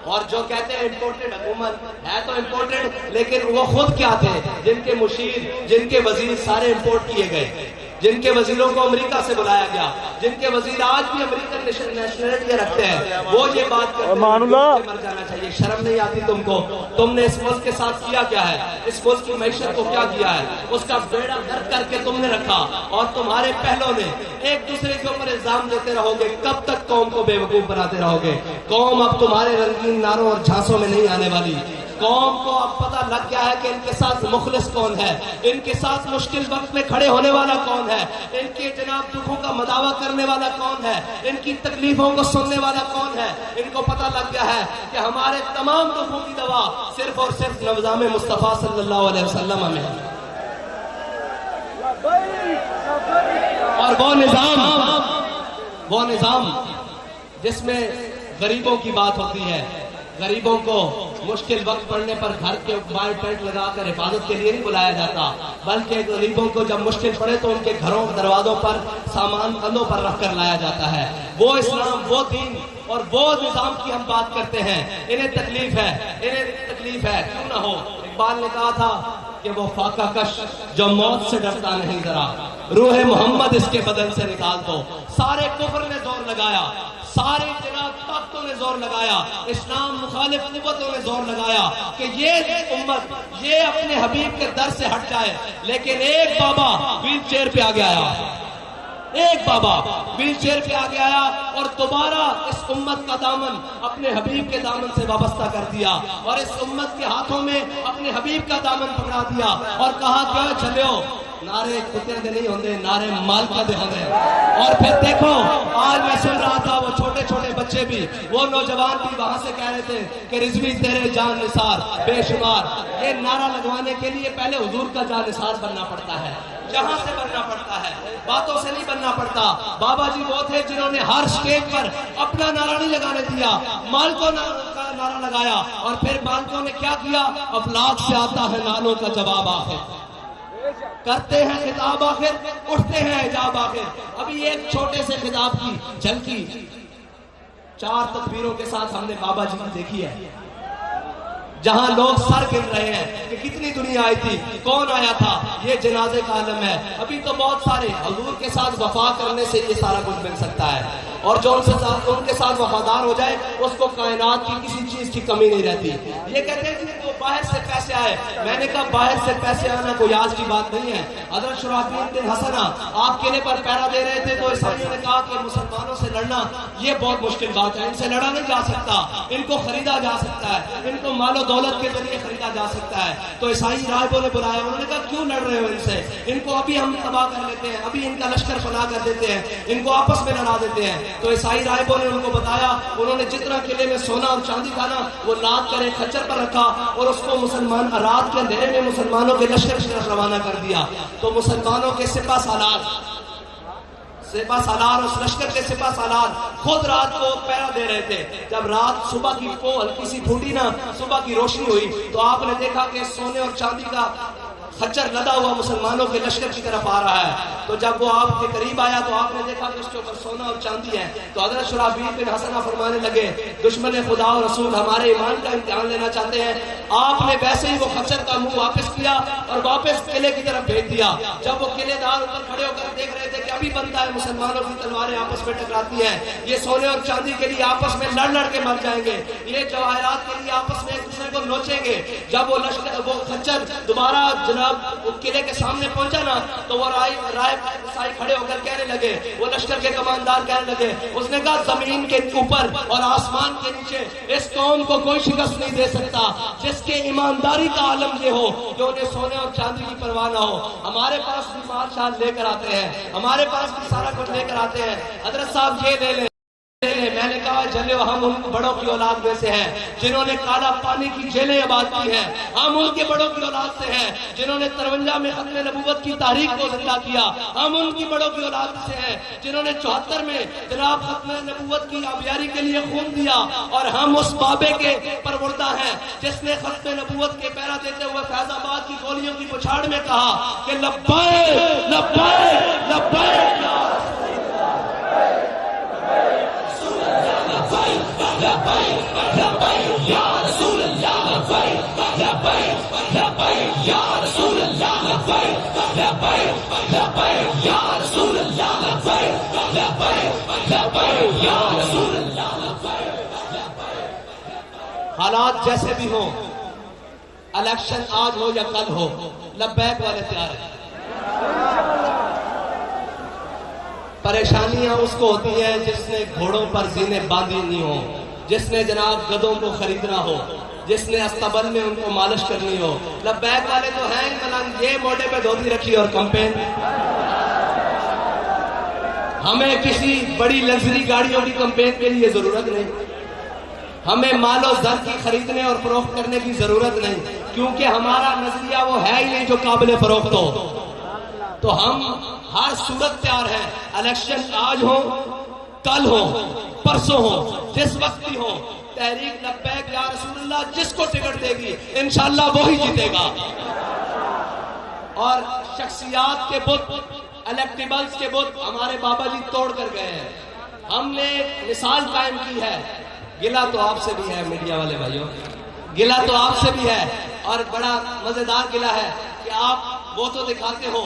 اور جو کہتے ہیں امپورٹڈ حکومت ہے تو امپورٹڈ, لیکن وہ خود کیا تھے, جن کے مشیر, جن کے وزیر سارے امپورٹ کیے گئے, جن کے وزیروں کو امریکہ سے بلایا گیا, جن کے وزیر آج بھی امریکن نیشنلٹی رکھتے ہیں, وہ یہ بات کرتے ہیں مر جانا چاہیے. شرم نہیں آتی تم کو؟ تم نے اس ملک کے ساتھ کیا کیا ہے, اس ملک کی معیشت کو کیا کیا ہے, اس کا بیڑا غرق کر کے تم نے رکھا. اور تمہارے پہلوں نے ایک دوسرے کے اوپر الزام دیتے رہو گے. کب تک قوم کو بے وقوف بناتے رہو گے؟ قوم اب تمہارے رنگین نعروں اور جھانسوں میں نہیں آنے والی. قوم کو اب پتہ لگ گیا ہے کہ ان کے ساتھ مخلص کون ہے, ان کے ساتھ مشکل وقت میں کھڑے ہونے والا کون ہے, ان کے جناب دکھوں کا مداوع کرنے والا کون ہے, ان کی تکلیفوں کو سننے والا کون ہے. ان کو پتہ لگ گیا ہے کہ ہمارے تمام دکھوں کی دوا صرف اور صرف نظام مصطفیٰ صلی اللہ علیہ وسلم میں ہے. اور وہ نظام جس میں غریبوں کی بات ہوتی ہے, غریبوں کو مشکل وقت پڑنے پر گھر کے باہر ٹینٹ لگا کر حفاظت کے لیے نہیں بلایا جاتا, بلکہ غریبوں کو جب مشکل پڑے تو ان کے گھروں دروازوں پر سامان کندھوں پر رکھ کر لایا جاتا ہے. وہ اسلام, وہ دین اور وہ نظام کی ہم بات کرتے ہیں. انہیں تکلیف ہے, کیوں نہ ہو. اقبال نے کہا تھا کہ وہ فاقہ کش جو موت سے ڈرتا نہیں, ذرا روح محمد اس کے بدن سے نکال دو. سارے کفر نے زور لگایا, سارے جناب طاقتوں نے زور لگایا, اسلام مخالف قوتوں نے زور لگایا کہ یہ امت یہ اپنے حبیب کے در سے ہٹ جائے. لیکن ایک بابا ویل چیئر پہ آگے آیا, اور دوبارہ اس امت کا دامن اپنے حبیب کے دامن سے وابستہ کر دیا, اور اس امت کے ہاتھوں میں اپنے حبیب کا دامن پکڑا دیا, اور کہا کہ چلو نعرے کتے دے نہیں ہوندے, نعرے مالکہ دے ہوندے. اور پھر دیکھو آج میں سن رہا تھا, وہ چھوٹے چھوٹے بچے بھی, وہ نوجوان بھی وہاں سے کہہ رہے تھے کہ رضوی تیرے جان نثار بے شمار. یہ نعرہ لگوانے کے لیے پہلے حضور کا جان نثار بننا پڑتا ہے, جہاں سے بننا پڑتا ہے, باتوں سے نہیں بننا پڑتا. بابا جی وہ تھے جنہوں نے ہر سٹیج پر اپنا نعرہ نہیں لگانے دیا, مالکوں کا نعرہ لگایا, اور پھر مالکوں نے کیا کیا, افلاک سے آتا ہے نالوں کا جواب آخر, کرتے ہیں خطاب آخر, اٹھتے ہیں حجاب آخر. ابھی ایک چھوٹے سے خطاب کی جھلکی 4 تکبیروں کے ساتھ ہم نے بابا جی کی دیکھی ہے, جہاں لوگ سر گر رہے ہیں کہ کتنی دنیا آئی تھی, کون آیا تھا, یہ جنازے کا عالم ہے. ابھی تو بہت سارے حضور کے ساتھ وفا کرنے سے یہ سارا کچھ مل سکتا ہے, اور جو ان کے ساتھ وفادار ہو جائے اس کو کائنات کی کسی چیز کی کمی نہیں رہتی. یہ کہتے ہیں کہ وہ باہر سے پیسے آئے. میں نے کہا باہر سے پیسے آنا کوئی آج کی بات نہیں ہے. حضرت شرحبیل بن حسنہ آپ قلعے پر پہرا دے رہے تھے تو عیسائیوں نے کہا کہ مسلمانوں سے لڑنا یہ بہت مشکل بات ہے, ان سے لڑا نہیں جا سکتا, ان کو خریدا جا سکتا ہے, ان کو مال و دولت کے ذریعے خریدا جا سکتا ہے. تو عیسائی راہبوں نے بلایا, انہوں نے کہا کیوں لڑ رہے ہو ان سے, ان کو ابھی ہم تباہ کر لیتے ہیں, ابھی ان کا لشکر فنا کر دیتے ہیں, ان کو آپس میں لڑا دیتے ہیں. تو عیسائی راہبوں نے ان کو بتایا, انہوں نے جتنا قلعے میں سونا اور چاندی تھا نا وہ لاد کر ایک خچر پر رکھا اور اس کو مسلمان رات کے اندھیرے میں مسلمانوں کے لشکر کی طرف روانہ کر دیا. تو مسلمانوں کے سپہ سالار اس لشکر کے سپہ سالار خود رات کو پہرا دے رہے تھے. جب رات صبح کی ہلکی سی پھوٹی نا, صبح کی روشنی ہوئی تو آپ نے دیکھا کہ سونے اور چاندی کا خچر لدا ہوا مسلمانوں کے لشکر کی طرف آ رہا ہے. تو جب وہ آپ کے قریب آیا تو آپ نے دیکھا کہ اس کے اوپر سونا اور چاندی ہے. تو حضرت شرحبیل بن حسنہ فرمانے لگے, دشمن خدا اور رسول ہمارے ایمان کا امتحان لینا چاہتے ہیں. آپ نے ویسے ہی وہ خچر کا منہ واپس کیا اور واپس قلعے کی طرف بھیج دیا. جب وہ قلعے دار اوپر کھڑے ہو کر دیکھ رہے تھے کہ ابھی بنتا ہے مسلمانوں کی تلواریں آپس میں ٹکراتی ہیں, یہ سونے اور چاندی کے لیے آپس میں لڑ کے مر جائیں گے, یہ جواہرات کے لیے آپس میں ایک دوسرے کو نوچیں گے. جب وہ خچر دوبارہ جناب قلعے کے سامنے پہنچا نا تو وہ راہب کھڑے ہو کر کہنے لگے, وہ لشکر کے کماندار کہنے لگے, اس نے کہا زمین کے اوپر اور آسمان کے نیچے اس قوم کو کوئی شکست نہیں دے سکتا جس کے ایمانداری کا عالم یہ ہو کہ انہیں سونے اور چاندی کی پرواہ نہ ہو. ہمارے پاس بھی مال شال لے کر آتے ہیں, ہمارے پاس بھی سارا کچھ لے کر آتے ہیں. حضرت صاحب یہ لے لیں. میں نے کہا جلو ہم ان بڑوں کی اولاد میں سے ہیں جنہوں نے کالا پانی کی جیلیں آباد کی ہیں. ہم ان کے بڑوں کی اولاد سے ہیں جنہوں نے 53 میں ختم نبوت کی تاریخ کو زندہ کیا. ہم ان کی بڑوں کی اولاد سے ہیں جنہوں نے 74 میں جناب ختم نبوت کی آبیاری کے لیے خون دیا. اور ہم اس بابے کے پروردہ ہیں جس نے ختم نبوت کے پہرا دیتے ہوئے فیض آباد کی گولیوں کی بچھاڑ میں کہا کہ لبیک لبیک لبیک یا حالات جیسے بھی ہوں, الیکشن آج ہو یا کل ہو, لبیک والے تیار ہیں. پریشانیاں اس کو ہوتی ہیں جس نے گھوڑوں پر زینے باندھی نہیں ہو, جس نے جناب گدوں کو خریدنا ہو, جس نے استبل میں ان کو مالش کرنی ہو. لبیک والے تو ہیں ملنگ, یہ موڈے پہ دھوتی رکھی اور کمپین. ہمیں کسی بڑی لگژری گاڑیوں کی کمپین کے لیے ضرورت نہیں, ہمیں مال و زر کی خریدنے اور فروخت کرنے کی ضرورت نہیں, کیونکہ ہمارا نظریہ وہ ہے ہی نہیں جو قابل فروخت ہو. تو ہم ہر صورت تیار ہیں. الیکشن آج ہو, کل ہو, پرسوں ہو, جس وقت بھی ہو, تحریک لبیک یا رسول اللہ جس کو ٹکٹ دے گی انشاءاللہ وہی جیتے گا. اور شخصیات کے بت, الیکٹیبلز کے بت ہمارے بابا جی توڑ کر گئے ہیں. ہم نے مثال قائم کی ہے. گلہ تو آپ سے بھی ہے میڈیا والے بھائیوں, گلہ تو آپ سے بھی ہے, اور بڑا مزیدار گلہ ہے کہ آپ وہ تو دکھاتے ہو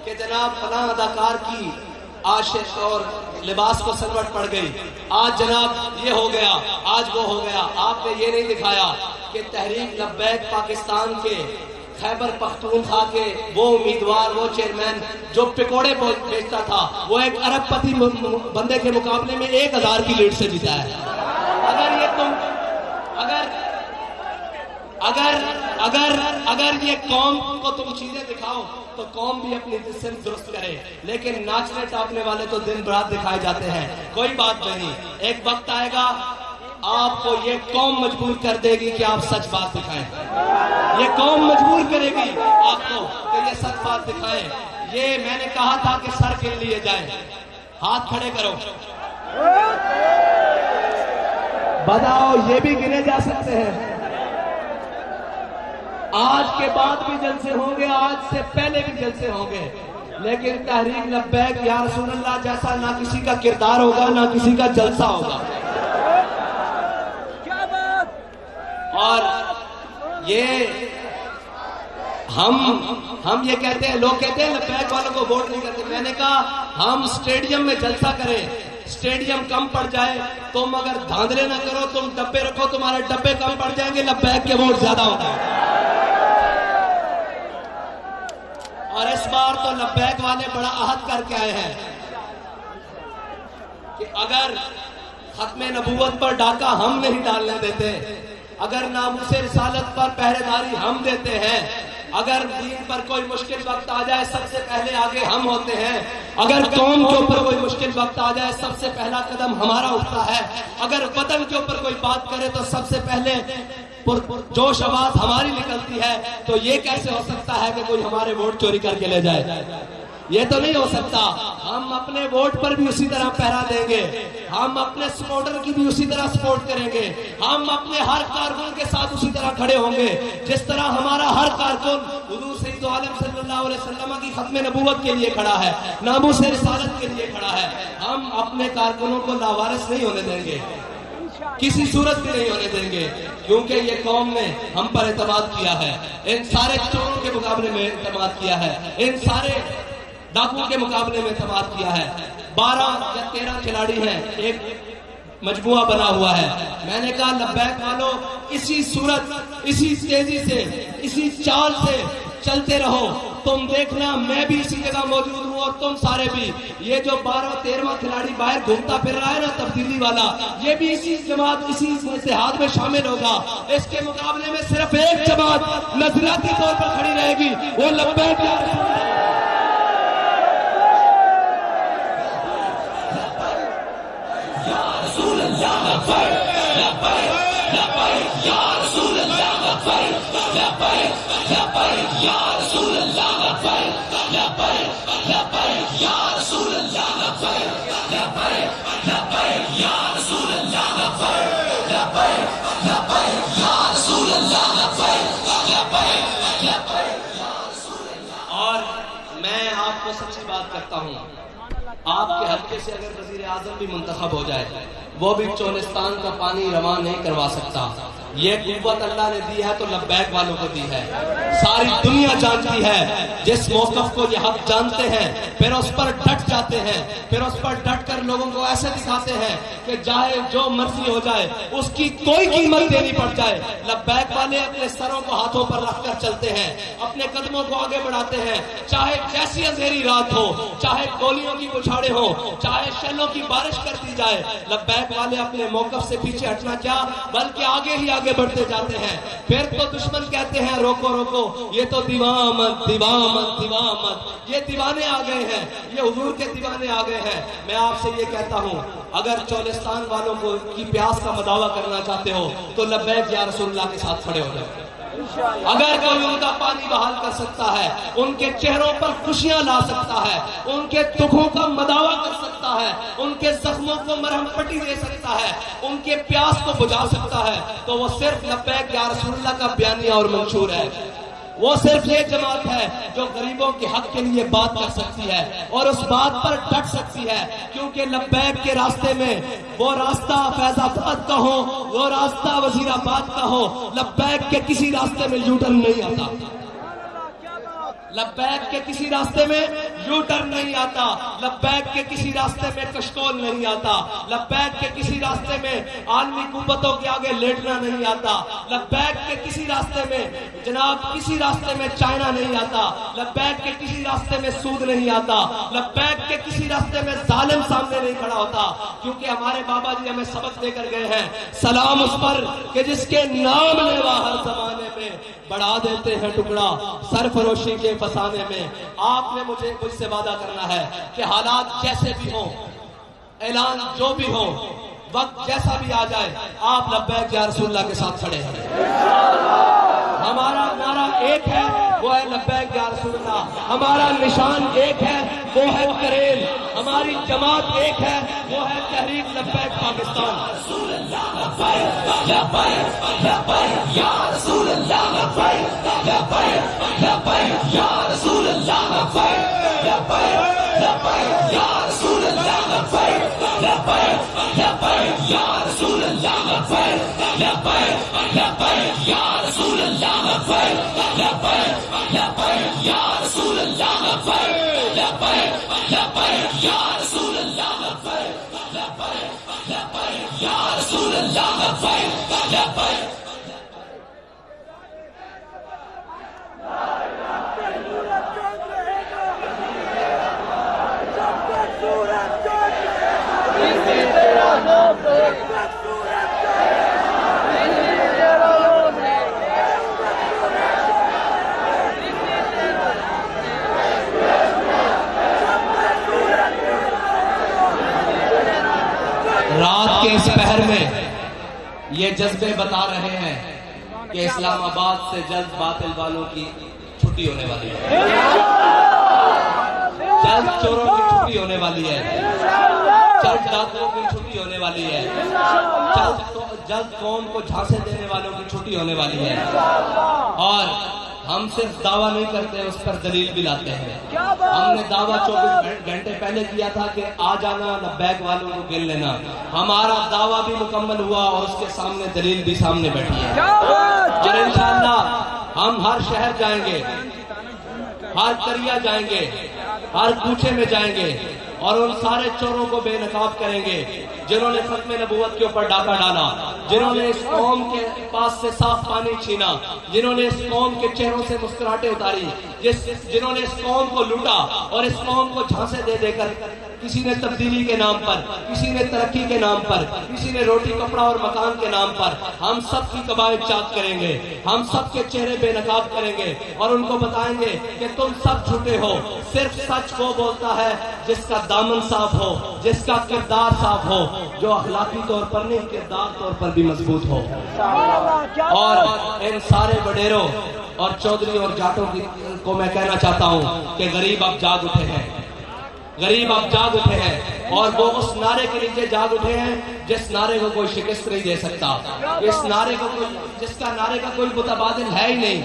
کہ جناب فلاں اداکار کی عاشق اور لباس کو سلوٹ پڑ گئی, آج جناب یہ ہو گیا, آج وہ ہو گیا. آپ نے یہ نہیں دکھایا کہ تحریک لبیک پاکستان کے خیبر پختونخوا کے وہ امیدوار, وہ چیئرمین جو پکوڑے بیچتا تھا, وہ ایک ارب پتی بندے کے مقابلے میں 1000 کی لیڈ سے جیتا ہے. اگر یہ قوم کو تم چیزیں دکھاؤ تو قوم بھی اپنی صنف درست کرے, لیکن ناچنے ٹاپنے والے تو دن رات دکھائے جاتے ہیں. کوئی بات نہیں, ایک وقت آئے گا آپ کو یہ قوم مجبور کر دے گی کہ آپ سچ بات دکھائیں. یہ قوم مجبور کرے گی آپ کو کہ یہ سچ بات دکھائیں. یہ میں نے کہا تھا کہ سر گن لیے جائیں. ہاتھ کھڑے کرو, بتاؤ یہ بھی گنے جا سکتے ہیں. آج کے بعد بھی جلسے ہوں گے, آج سے پہلے بھی جلسے ہوں گے, لیکن تحریک لبیک یا رسول اللہ جیسا نہ کسی کا کردار ہوگا نہ کسی کا جلسہ ہوگا. اور یہ ہم یہ کہتے ہیں, لوگ کہتے ہیں لبیک والوں کو ووٹ نہیں کرتے. میں نے کہا ہم سٹیڈیم میں جلسہ کریں, سٹیڈیم کم پڑ جائے, تم اگر دھاندلے نہ کرو, تم ڈبے رکھو, تمہارے ڈبے کم پڑ جائیں گے, لبیک کے ووٹ زیادہ ہوں گے. اور اس بار تو لبیک والے بڑا عہد کر کے آئے ہیں کہ اگر ختم نبوت پر ڈاکہ ہم نہیں ڈالنے دیتے، اگر ناموس رسالت پر پہرے داری ہم دیتے ہیں، اگر دین پر کوئی مشکل وقت آ جائے سب سے پہلے آگے ہم ہوتے ہیں، اگر قوم کے اوپر کوئی مشکل وقت آ جائے سب سے پہلا قدم ہمارا اٹھتا ہے، اگر وطن کے اوپر کوئی بات کرے تو سب سے پہلے جوش آواز ہماری نکلتی ہے، تو یہ کیسے ہو سکتا ہے کہ کوئی ہمارے ووٹ چوری کر کے لے جائے؟ یہ تو نہیں ہو سکتا۔ ہم اپنے ووٹ پر بھی اسی طرح پہرا دیں گے، ہم اپنے سپورٹر کی بھی اسی طرح سپورٹ کریں گے، ہم اپنے ہر کارکن کے ساتھ اسی طرح کھڑے ہوں گے جس طرح ہمارا ہر کارکن حضور سید عالم صلی اللہ علیہ وسلم کی ختم نبوت کے لیے کھڑا ہے، ناموس رسالت کے لیے کھڑا ہے۔ ہم اپنے کارکنوں کو لاوارث نہیں ہونے دیں گے، کسی صورت بھی نہیں ہونے دیں گے، کیونکہ یہ قوم نے ہم پر اعتماد کیا ہے، ان سارے چوروں کے مقابلے میں اعتماد کیا ہے، ان سارے ڈاکوؤں کے مقابلے میں اعتماد کیا ہے۔ 12 یا 13 کھلاڑی ہیں، ایک مجموعہ بنا ہوا ہے۔ میں نے کہا لبیک والو اسی صورت، اسی تیزی سے، اسی چال سے چلتے رہو، تم دیکھنا میں بھی اسی جگہ موجود ہوں اور تم سارے بھی۔ یہ جو 12-13واں کھلاڑی باہر گھومتا پھر رہا ہے نا تبدیلی والا، یہ بھی اسی جماعت، اسی اتحاد میں شامل ہوگا۔ اس کے مقابلے میں صرف ایک جماعت نظریاتی طور پر کھڑی رہے گی، وہ لبیک اور میں آپ کو سچی بات کرتا ہوں، آپ کے حلقے سے اگر وزیر اعظم بھی منتخب ہو جائے وہ بھی چولستان کا پانی رواں نہیں کروا سکتا۔ یہ قوت اللہ نے دی ہے تو لبیک والوں کو دی ہے، ساری دنیا جانتی ہے۔ جس موقف کو یہ حق جانتے ہیں پھر اس پر ڈٹ جاتے ہیں، پھر اس پر ڈٹ کر لوگوں کو ایسے دکھاتے ہیں کہ چاہے جو مرضی ہو جائے اس کی کوئی قیمت دینی پڑ جائے۔ لبیک والے اپنے سروں کو ہاتھوں پر رکھ کر چلتے ہیں، اپنے قدموں کو آگے بڑھاتے ہیں، چاہے جیسی اندھیری رات ہو، چاہے گولیوں کی بچھاڑے ہو، چاہے شیلوں کی بارش کر دی جائے، لبیک والے اپنے موقف سے پیچھے ہٹنا کیا بلکہ آگے ہی آگے بڑھتے جاتے ہیں۔ پھر تو دشمن کہتے ہیں روکو روکو، یہ تو دیوامت دیوامت دیوامت، یہ دیوانے آ گئے ہیں، یہ حضور کے دیوانے آ گئے ہیں۔ میں آپ سے یہ کہتا ہوں اگر چولستان والوں کو کی پیاس کا مداوع کرنا چاہتے ہو تو لبیک یا رسول اللہ کے ساتھ کھڑے ہو جائیں۔ اگر کوئی ان کا پانی بحال کر سکتا ہے، ان کے چہروں پر خوشیاں لا سکتا ہے، ان کے دکھوں کا مداوع کر سکتا ہے، ان کے زخموں کو مرہم پٹی دے سکتا ہے، ان کے پیاس کو بجھا سکتا ہے، تو وہ صرف لبیک یا رسول اللہ کا بیانیہ اور منشور ہے۔ وہ صرف یہ جماعت ہے جو غریبوں کے حق کے لیے بات کر سکتی ہے اور اس بات پر ڈٹ سکتی ہے، کیونکہ لبیک کے راستے میں وہ راستہ فیض آباد کا ہو، وہ راستہ وزیر آباد کا ہو، لبیک کے کسی راستے میں یو ٹرن نہیں آتا، لبیک کے کسی راستے میں یو ٹرن نہیں آتا، لبیک کے کسی راستے میں کشکول نہیں آتا، لبیک کے کسی راستے میں عالمی قوتوں کے آگے لیٹنا نہیں آتا، لبیک کے کسی راستے میں جناب کسی راستے میں چائنا نہیں آتا، لبیک کے کسی راستے میں سود نہیں آتا، لبیک کے کسی راستے میں ظالم سامنے نہیں کھڑا ہوتا، کیونکہ ہمارے بابا جی ہمیں سبق دے کر گئے ہیں، سلام اس پر کہ جس کے نام لیوا ہر زمانے میں بڑھا دیتے ہیں ٹکڑا سرفروشی کے فسانے میں۔ آپ نے مجھ سے وعدہ کرنا ہے کہ حالات جیسے بھی ہوں، اعلان جو بھی ہو، وقت جیسا بھی آ جائے، آپ لبیک یا رسول اللہ کے ساتھ کھڑے ہیں۔ ہمارا نعرہ ایک ہے، وہ ہے لبیک یا رسول اللہ، ہمارا نشان ایک ہے، وہ ہے کریل، ہماری جماعت ایک ہے، وہ ہے تحریک لبیک پاکستان۔ جذبے بتا رہے ہیں کہ اسلام آباد سے جلد باطل والوں کی چھٹی ہونے والی ہے، جلد چوروں کی چھٹی ہونے والی ہے، جلد ڈاکوؤں کی چھٹی ہونے والی ہے، جلد قوم کو جھانسے دینے والوں کی چھٹی ہونے والی ہے۔ اور ہم صرف دعویٰ نہیں کرتے، اس پر دلیل بھی لاتے ہیں۔ ہم نے دعویٰ 24 گھنٹے پہلے کیا تھا کہ آ جانا لبیک والوں کو گن لینا، ہمارا دعویٰ بھی مکمل ہوا اور اس کے سامنے دلیل بھی سامنے بیٹھی ہے۔ اور انشاءاللہ ہم ہر شہر جائیں گے، ہر قریہ جائیں گے، ہر کوچے میں جائیں گے اور ان سارے چوروں کو بے نقاب کریں گے جنہوں نے ختم نبوت کے اوپر ڈاکہ ڈالا، جنہوں نے اس قوم کے پاس سے صاف پانی چھینا، جنہوں نے اس قوم کے چہروں سے مسکراہٹیں اتاری، جنہوں نے اس قوم کو لوٹا اور اس قوم کو جھانسے دے دے کر کسی نے تبدیلی کے نام پر، کسی نے ترقی کے نام پر، کسی نے روٹی کپڑا اور مکان کے نام پر، ہم سب کی قبائل چاک کریں گے، ہم سب کے چہرے بے نقاب کریں گے اور ان کو بتائیں گے کہ تم سب جھوٹے ہو، صرف سچ وہ بولتا ہے جس کا دامن صاف ہو، جس کا کردار صاف ہو، جو اخلاقی طور پر نہیں کردار طور پر بھی مضبوط ہو۔ اور ان سارے وڈیروں اور چودھری اور جاٹوں کو میں کہنا چاہتا ہوں کہ غریب اب جاگ اٹھے ہیں، غریب اب جاگ اٹھے ہیں اور وہ اس نعرے کے نیچے جاگ اٹھے ہیں جس نعرے کو کوئی شکست نہیں دے سکتا، اس نعرے کو جس کا نعرے کا کوئی متبادل ہے ہی نہیں۔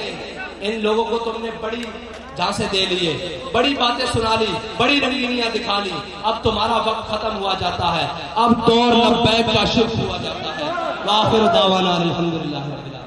ان لوگوں کو تم نے بڑی جھانسے دے لیے، بڑی باتیں سنا لی، بڑی رنگینیاں دکھا لی، اب تمہارا وقت ختم ہوا جاتا ہے، اب دور لبیک کا شروع ہوا جاتا ہے۔ وآخر دعوانا الحمدللہ رب العالمین۔